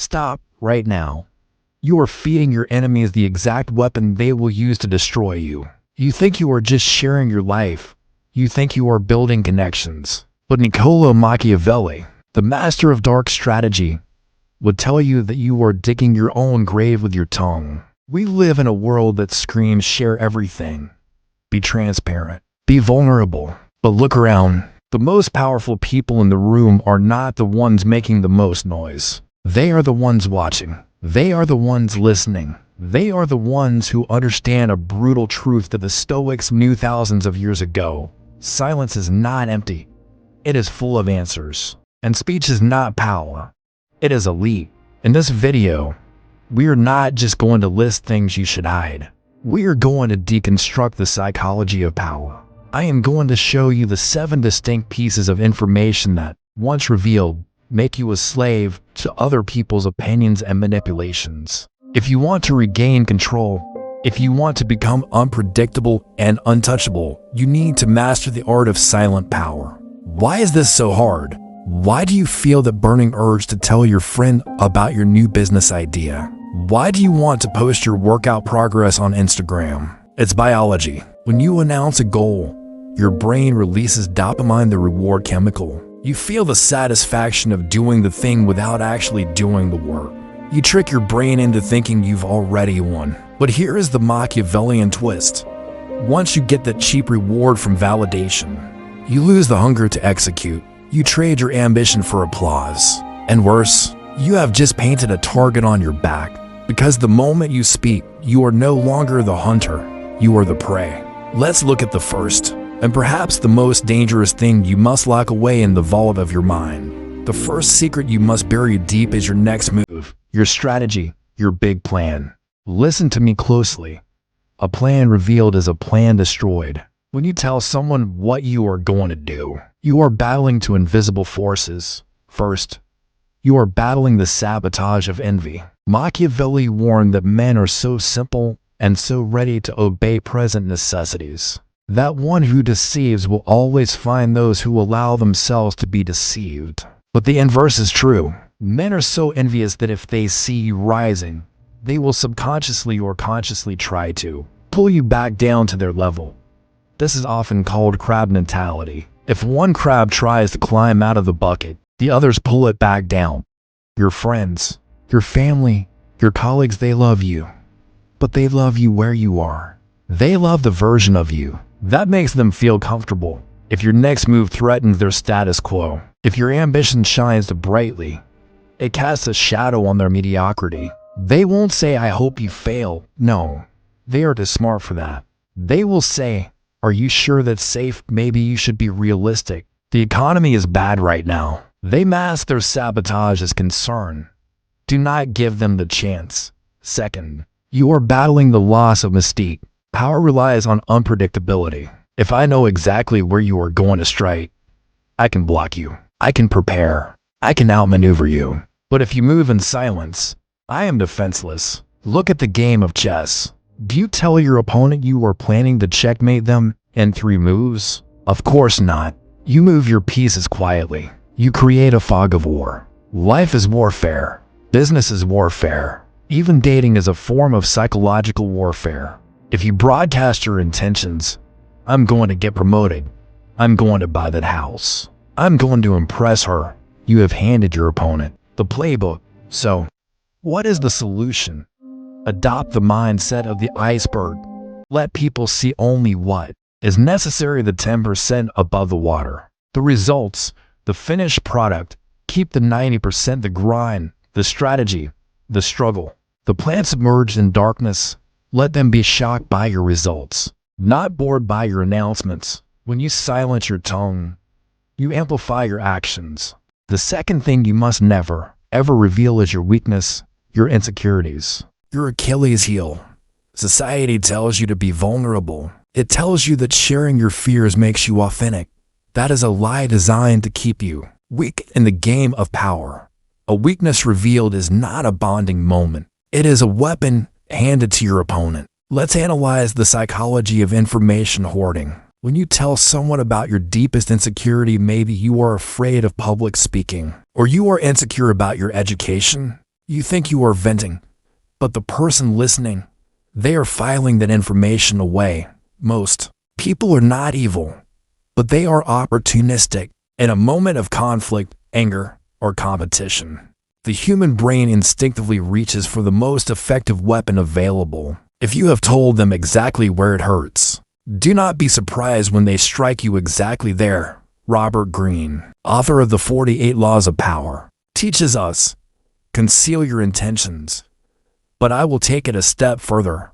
Stop right now. You are feeding your enemies the exact weapon they will use to destroy you. You think you are just sharing your life. You think you are building connections. But Niccolò Machiavelli, the master of dark strategy, would tell you that you are digging your own grave with your tongue. We live in a world that screams share everything. Be transparent. Be vulnerable. But look around. The most powerful people in the room are not the ones making the most noise. They are the ones watching. They are the ones listening. They are the ones who understand a brutal truth that the Stoics knew thousands of years ago. Silence is not empty. It is full of answers. And speech is not power. It is elite. In this video, we are not just going to list things you should hide. We are going to deconstruct the psychology of power. I am going to show you the 7 distinct pieces of information that, once revealed, make you a slave to other people's opinions and manipulations. If you want to regain control, if you want to become unpredictable and untouchable, you need to master the art of silent power. Why is this so hard? Why do you feel the burning urge to tell your friend about your new business idea? Why do you want to post your workout progress on Instagram? It's biology. When you announce a goal, your brain releases dopamine, the reward chemical. You feel the satisfaction of doing the thing without actually doing the work. You trick your brain into thinking you've already won. But here is the Machiavellian twist. Once you get that cheap reward from validation, you lose the hunger to execute. You trade your ambition for applause. And worse, you have just painted a target on your back. Because the moment you speak, you are no longer the hunter, you are the prey. Let's look at the first, and perhaps the most dangerous thing you must lock away in the vault of your mind. The first secret you must bury deep is your next move, your strategy, your big plan. Listen to me closely. A plan revealed is a plan destroyed. When you tell someone what you are going to do, you are battling two invisible forces. First, you are battling the sabotage of envy. Machiavelli warned that men are so simple and so ready to obey present necessities that one who deceives will always find those who allow themselves to be deceived. But the inverse is true. Men are so envious that if they see you rising, they will subconsciously or consciously try to pull you back down to their level. This is often called crab mentality. If one crab tries to climb out of the bucket, the others pull it back down. Your friends, your family, your colleagues, they love you. But they love you where you are. They love the version of you that makes them feel comfortable. If your next move threatens their status quo, if your ambition shines brightly, it casts a shadow on their mediocrity. They won't say, "I hope you fail." No, they are too smart for that. They will say, "Are you sure that's safe? Maybe you should be realistic. The economy is bad right now." They mask their sabotage as concern. Do not give them the chance. Second, you are battling the loss of mystique. Power relies on unpredictability. If I know exactly where you are going to strike, I can block you. I can prepare. I can outmaneuver you. But if you move in silence, I am defenseless. Look at the game of chess. Do you tell your opponent you are planning to checkmate them in 3 moves? Of course not. You move your pieces quietly. You create a fog of war. Life is warfare. Business is warfare. Even dating is a form of psychological warfare. If you broadcast your intentions, "I'm going to get promoted. I'm going to buy that house. I'm going to impress her," you have handed your opponent the playbook. So, what is the solution? Adopt the mindset of the iceberg. Let people see only what is necessary, the 10% above the water. The results, the finished product. Keep the 90%, the grind, the strategy, the struggle. The plants submerged in darkness. Let them be shocked by your results, not bored by your announcements. When you silence your tongue, you amplify your actions. The second thing you must never, ever reveal is your weakness, your insecurities, your Achilles heel. Society tells you to be vulnerable. It tells you that sharing your fears makes you authentic. That is a lie designed to keep you weak in the game of power. A weakness revealed is not a bonding moment. It is a weapon handed to your opponent. Let's analyze the psychology of information hoarding. When you tell someone about your deepest insecurity, maybe you are afraid of public speaking, or you are insecure about your education, You think you are venting, but the person listening, they are filing that information away. Most people are not evil, but they are opportunistic. In a moment of conflict, anger, or competition, the human brain instinctively reaches for the most effective weapon available. If you have told them exactly where it hurts, do not be surprised when they strike you exactly there. Robert Greene, author of the 48 Laws of Power, teaches us, conceal your intentions. But I will take it a step further.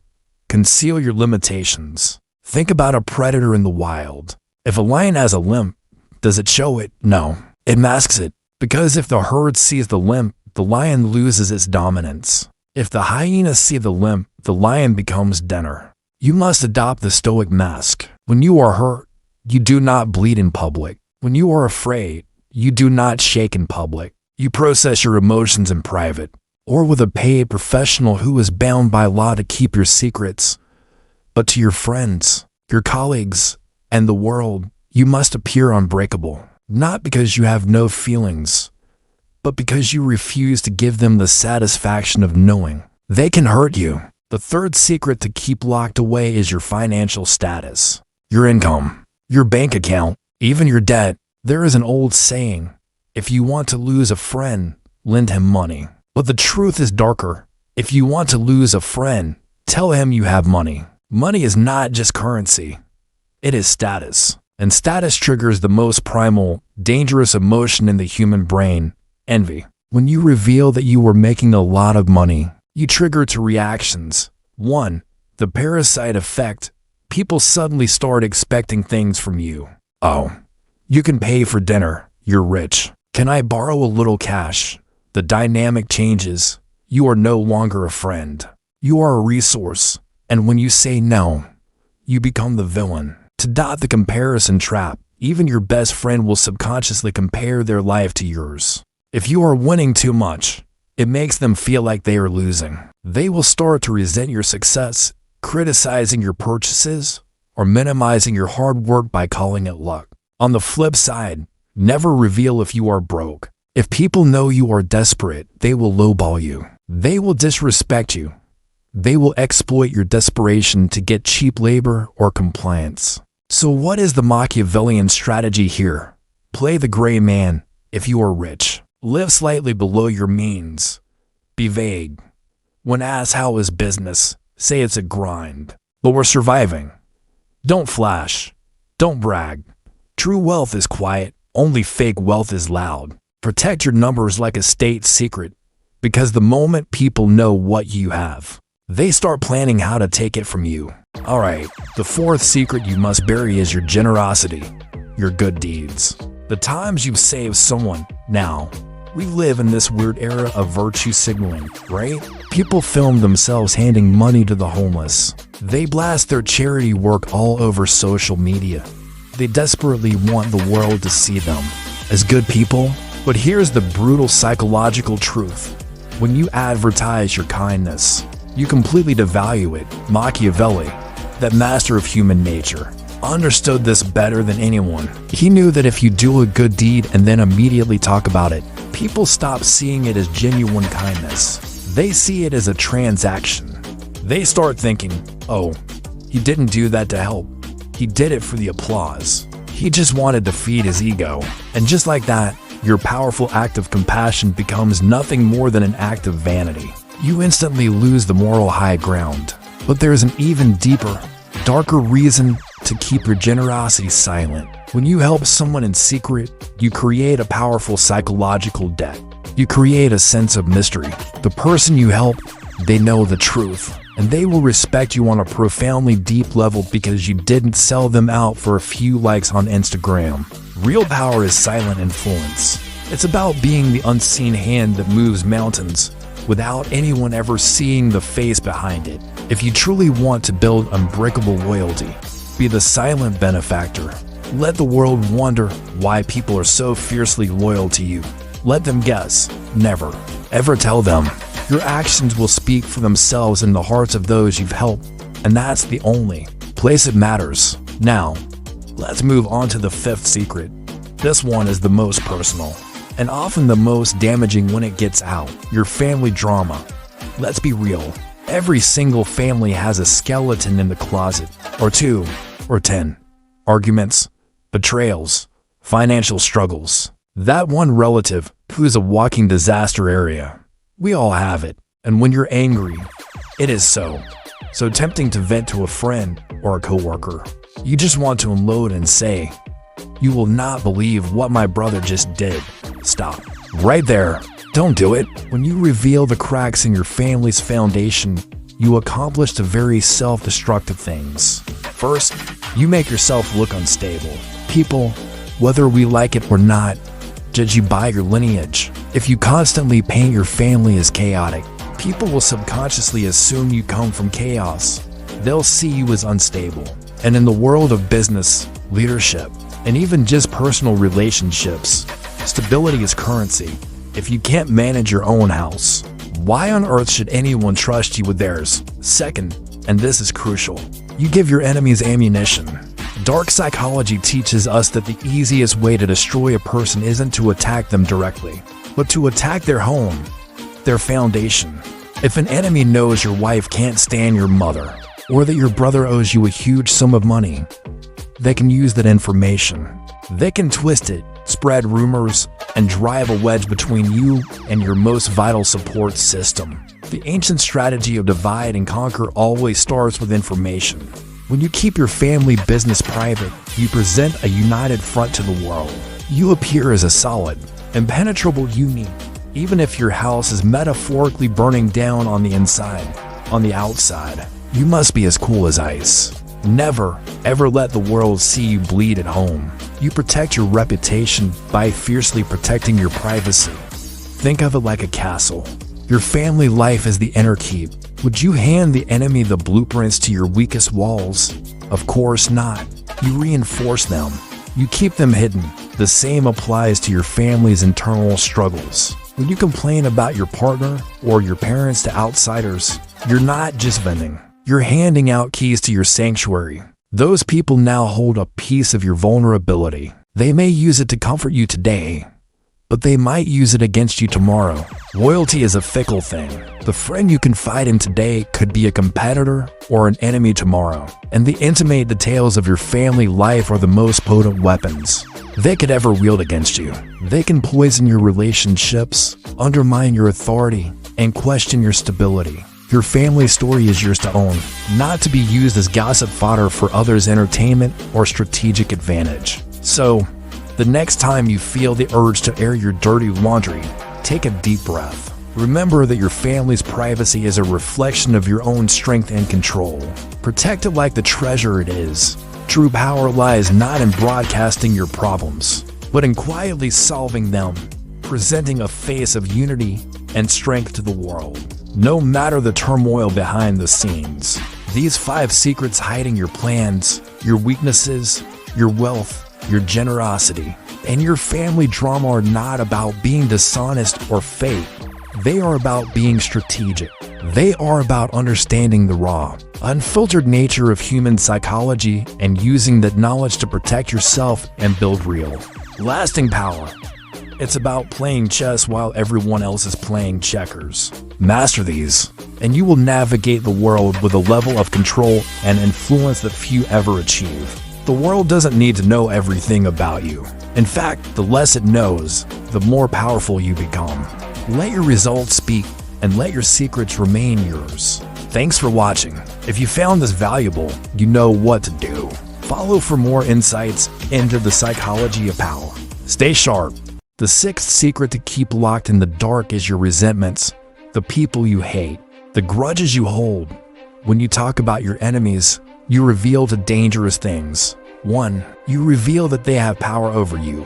Conceal your limitations. Think about a predator in the wild. If a lion has a limp, does it show it? No, it masks it. Because if the herd sees the limp, the lion loses its dominance. If the hyenas see the limp, the lion becomes denner. You must adopt the Stoic mask. When you are hurt, you do not bleed in public. When you are afraid, you do not shake in public. You process your emotions in private, or with a paid professional who is bound by law to keep your secrets. But to your friends, your colleagues, and the world, you must appear unbreakable. Not because you have no feelings, but because you refuse to give them the satisfaction of knowing they can hurt you. The third secret to keep locked away is your financial status, your income, your bank account, even your debt. There is an old saying, if you want to lose a friend, lend him money. But the truth is darker. If you want to lose a friend, tell him you have money. Money is not just currency. It is status. And status triggers the most primal, dangerous emotion in the human brain, envy. When you reveal that you were making a lot of money, you trigger two reactions. 1. The parasite effect. People suddenly start expecting things from you. Oh, you can pay for dinner. You're rich. Can I borrow a little cash? The dynamic changes. You are no longer a friend. You are a resource. And when you say no, you become the villain. To dot the comparison trap, even your best friend will subconsciously compare their life to yours. If you are winning too much, it makes them feel like they are losing. They will start to resent your success, criticizing your purchases, or minimizing your hard work by calling it luck. On the flip side, never reveal if you are broke. If people know you are desperate, they will lowball you. They will disrespect you. They will exploit your desperation to get cheap labor or compliance. So what is the Machiavellian strategy here? Play the gray man if you are rich. Live slightly below your means. Be vague. When asked how is business, say it's a grind, but we're surviving. Don't flash. Don't brag. True wealth is quiet. Only fake wealth is loud. Protect your numbers like a state secret, because the moment people know what you have, they start planning how to take it from you. Alright, the fourth secret you must bury is your generosity, your good deeds. The times you've saved someone. Now, we live in this weird era of virtue signaling, right? People film themselves handing money to the homeless. They blast their charity work all over social media. They desperately want the world to see them as good people. But here's the brutal psychological truth. When you advertise your kindness, you completely devalue it. Machiavelli, that master of human nature, understood this better than anyone. He knew that if you do a good deed and then immediately talk about it, people stop seeing it as genuine kindness. They see it as a transaction. They start thinking, oh, he didn't do that to help. He did it for the applause. He just wanted to feed his ego. And just like that, your powerful act of compassion becomes nothing more than an act of vanity. You instantly lose the moral high ground. But there's an even deeper, darker reason to keep your generosity silent. When you help someone in secret, you create a powerful psychological debt. You create a sense of mystery. The person you help, they know the truth, and they will respect you on a profoundly deep level because you didn't sell them out for a few likes on Instagram. Real power is silent influence. It's about being the unseen hand that moves mountains without anyone ever seeing the face behind it. If you truly want to build unbreakable loyalty, be the silent benefactor. Let the world wonder why people are so fiercely loyal to you. Let them guess. Never, ever tell them. Your actions will speak for themselves in the hearts of those you've helped, and that's the only place it matters. Now, let's move on to the fifth secret. This one is the most personal. and often the most damaging when it gets out, your family drama. Let's be real. Every single family has a skeleton in the closet, or 2, or 10. Arguments, betrayals, financial struggles. That one relative who's a walking disaster area. We all have it, and when you're angry, it is so tempting to vent to a friend or a coworker. You just want to unload and say, "You will not believe what my brother just did." Stop. Right there. Don't do it. When you reveal the cracks in your family's foundation, you accomplish the very self-destructive things. First, you make yourself look unstable. People, whether we like it or not, judge you by your lineage. If you constantly paint your family as chaotic, people will subconsciously assume you come from chaos. They'll see you as unstable. And in the world of business, leadership, and even just personal relationships, stability is currency. If you can't manage your own house, why on earth should anyone trust you with theirs? Second, and this is crucial, you give your enemies ammunition. Dark psychology teaches us that the easiest way to destroy a person isn't to attack them directly, but to attack their home, their foundation. If an enemy knows your wife can't stand your mother, or that your brother owes you a huge sum of money, they can use that information. They can twist it, spread rumors, and drive a wedge between you and your most vital support system. The ancient strategy of divide and conquer always starts with information. When you keep your family business private, you present a united front to the world. You appear as a solid, impenetrable unit, even if your house is metaphorically burning down on the inside. On the outside, you must be as cool as ice. Never, ever let the world see you bleed at home. You protect your reputation by fiercely protecting your privacy. Think of it like a castle. Your family life is the inner keep. Would you hand the enemy the blueprints to your weakest walls? Of course not. You reinforce them. You keep them hidden. The same applies to your family's internal struggles. When you complain about your partner or your parents to outsiders, you're not just venting. You're handing out keys to your sanctuary. Those people now hold a piece of your vulnerability. They may use it to comfort you today, but they might use it against you tomorrow. Loyalty is a fickle thing. The friend you confide in today could be a competitor or an enemy tomorrow. And the intimate details of your family life are the most potent weapons they could ever wield against you. They can poison your relationships, undermine your authority, and question your stability. Your family story is yours to own, not to be used as gossip fodder for others' entertainment or strategic advantage. So, the next time you feel the urge to air your dirty laundry, take a deep breath. Remember that your family's privacy is a reflection of your own strength and control. Protect it like the treasure it is. True power lies not in broadcasting your problems, but in quietly solving them, presenting a face of unity and strength to the world. No matter the turmoil behind the scenes, these 5 secrets hiding your plans, your weaknesses, your wealth, your generosity, and your family drama are not about being dishonest or fake. They are about being strategic. They are about understanding the raw, unfiltered nature of human psychology and using that knowledge to protect yourself and build real, lasting power. It's about playing chess while everyone else is playing checkers. Master these, and you will navigate the world with a level of control and influence that few ever achieve. The world doesn't need to know everything about you. In fact, the less it knows, the more powerful you become. Let your results speak, and let your secrets remain yours. Thanks for watching. If you found this valuable, you know what to do. Follow for more insights into the psychology of power. Stay sharp. The 6th secret to keep locked in the dark is your resentments, the people you hate, the grudges you hold. When you talk about your enemies, you reveal the dangerous things. 1. You reveal that they have power over you.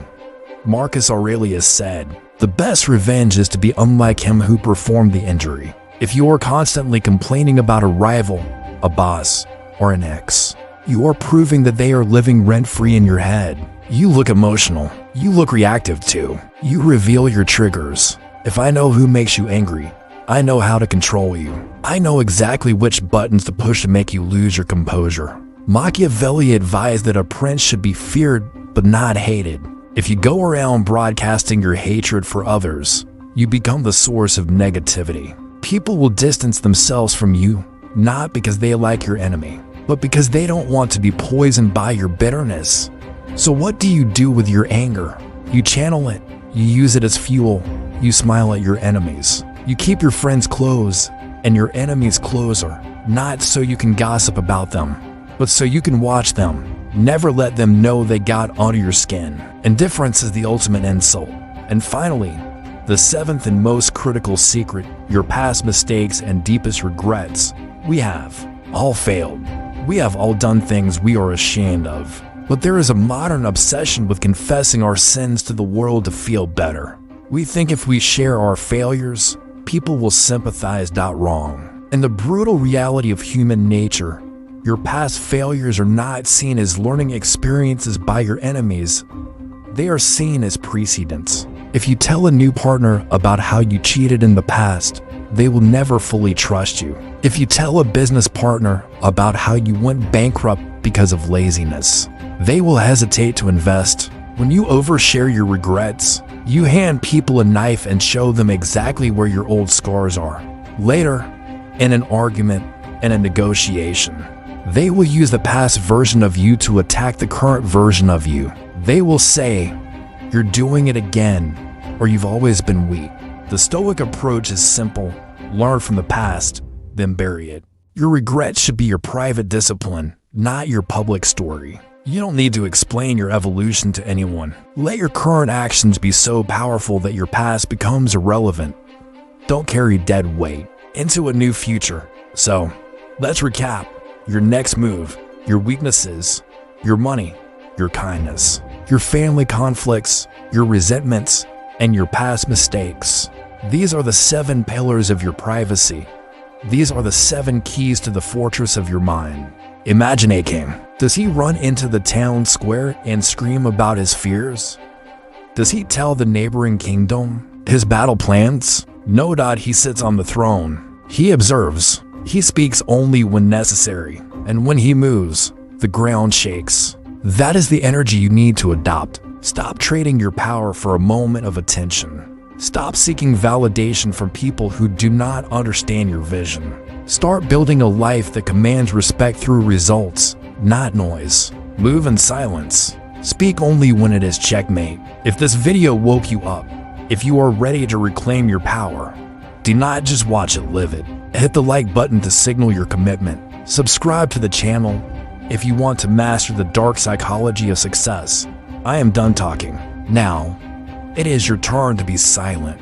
Marcus Aurelius said, "The best revenge is to be unlike him who performed the injury." If you are constantly complaining about a rival, a boss, or an ex, you are proving that they are living rent-free in your head. You look emotional. You look reactive too. You reveal your triggers. If I know who makes you angry, I know how to control you. I know exactly which buttons to push to make you lose your composure. Machiavelli advised that a prince should be feared but not hated. If you go around broadcasting your hatred for others, you become the source of negativity. People will distance themselves from you, not because they like your enemy, but because they don't want to be poisoned by your bitterness. So what do you do with your anger? You channel it. You use it as fuel. You smile at your enemies. You keep your friends close and your enemies closer, not so you can gossip about them, but so you can watch them. Never let them know they got under your skin. Indifference is the ultimate insult. And finally, the seventh and most critical secret, your past mistakes and deepest regrets. We have all failed. We have all done things we are ashamed of. But there is a modern obsession with confessing our sins to the world to feel better. We think if we share our failures, people will sympathize. Wrong. In the brutal reality of human nature, your past failures are not seen as learning experiences by your enemies. They are seen as precedents. If you tell a new partner about how you cheated in the past, they will never fully trust you. If you tell a business partner about how you went bankrupt because of laziness, they will hesitate to invest. When you overshare your regrets, you hand people a knife and show them exactly where your old scars are. Later, in an argument and a negotiation, they will use the past version of you to attack the current version of you. They will say, "You're doing it again," or "You've always been weak." The Stoic approach is simple. Learn from the past, then bury it. Your regrets should be your private discipline, not your public story. You don't need to explain your evolution to anyone. Let your current actions be so powerful that your past becomes irrelevant. Don't carry dead weight into a new future. So, let's recap. Your next move, your weaknesses, your money, your kindness, your family conflicts, your resentments, and your past mistakes. These are the 7 pillars of your privacy. These are the 7 keys to the fortress of your mind. Imagine a king. Does he run into the town square and scream about his fears? Does he tell the neighboring kingdom his battle plans? No. He sits on the throne. He observes. He speaks only when necessary, and when he moves, the ground shakes. That is the energy you need to adopt. Stop trading your power for a moment of attention. Stop seeking validation from people who do not understand your vision. Start building a life that commands respect through results, not noise. Move in silence. Speak only when it is checkmate. If this video woke you up, if you are ready to reclaim your power, do not just watch it, live it. Hit the like button to signal your commitment. Subscribe to the channel if you want to master the dark psychology of success. I am done talking. Now, it is your turn to be silent.